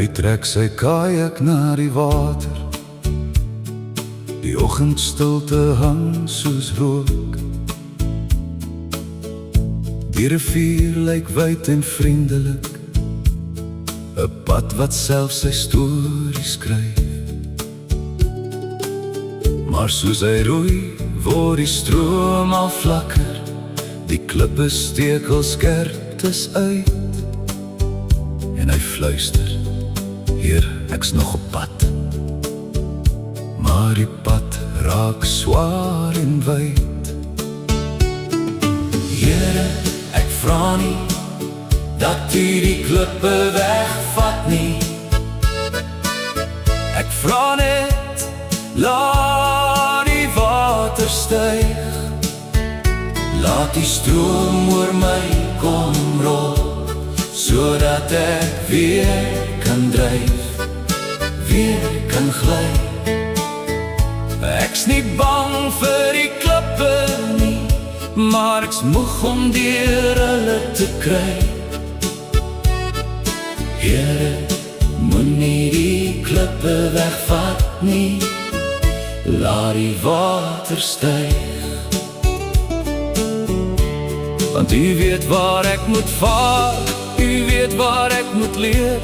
Hy trek sy kajak na die water. Die oggendstilte hang soos rook. Die rivier lyk wyd en vriendelik, 'n pad wat self sy stories skryf. Maar soos hy roei, word die stroom al vlakker. Die klippe stekel skerptes uit. En hy fluister, hier, ek's nog op pad. Maar die pad raak swaar en wyd. Here, ek vra nie dat U die klippe wegvat nie. Ek vra net, laat die water styg. Laat die stroom oor my kom rol, sodat ek weer kan dryf, weer kan gly. Ek's nie bang vir die klippe nie, maar ek's moeg om deur hulle te kry. Here, moenie die klippe wegvat nie, laat die water styg. Want U weet waar ek moet vaar, U weet waar ek moet leer.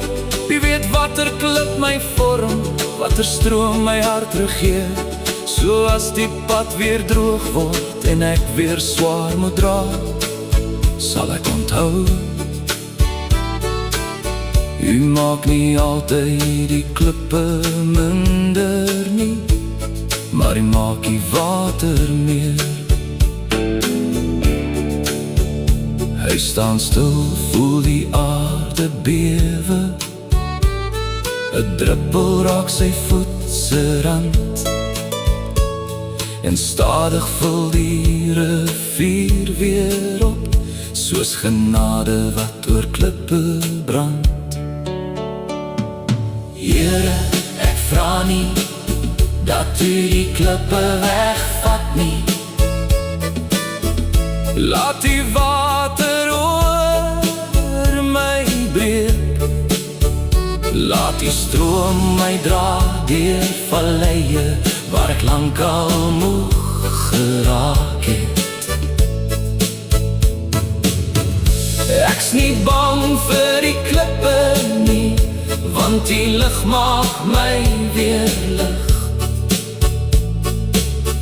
U weet watter klip my vorm, watter stroom my hart regeer. So as die pad weer droog word en ek weer swaar moet dra, sal ek onthou, U maak nie altyd die klippe minder nie, maar U maak die water meer. Hy staan stil, voel die aarde bewe. 'n druppel raak sy voet se rand, en stadig vul die rivier weer op, soos genade wat oor klippe brand. Here, ek vra nie dat U die klippe wegvat nie. Laat die water oor my breek. Laat die stroom my dra deur valleie waar ek lankal moeg geraak het. Ek's nie bang vir die klippe nie, want die lig maak my weer lig.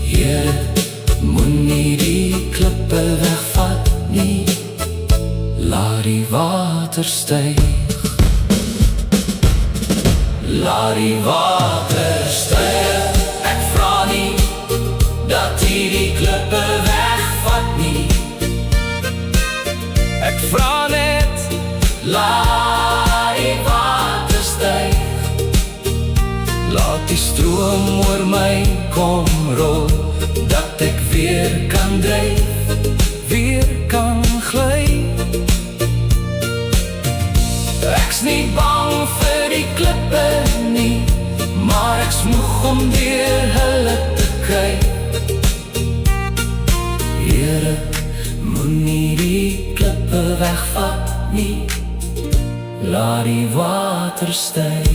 Here, moenie die klippe wegvat nie, laat die water styg. Laat die water styg. Ek vra nie dat U die klippe wegvat nie. Ek vra net, laat die water styg. Laat die stroom oor my kom rol, dat ek weer kan dryf, weer kan gly. Ek's nie bang vir die klippe nie, maar ek's moeg om deur hulle te kry. Here, moenie die klippe wegvat nie, laat die water styg.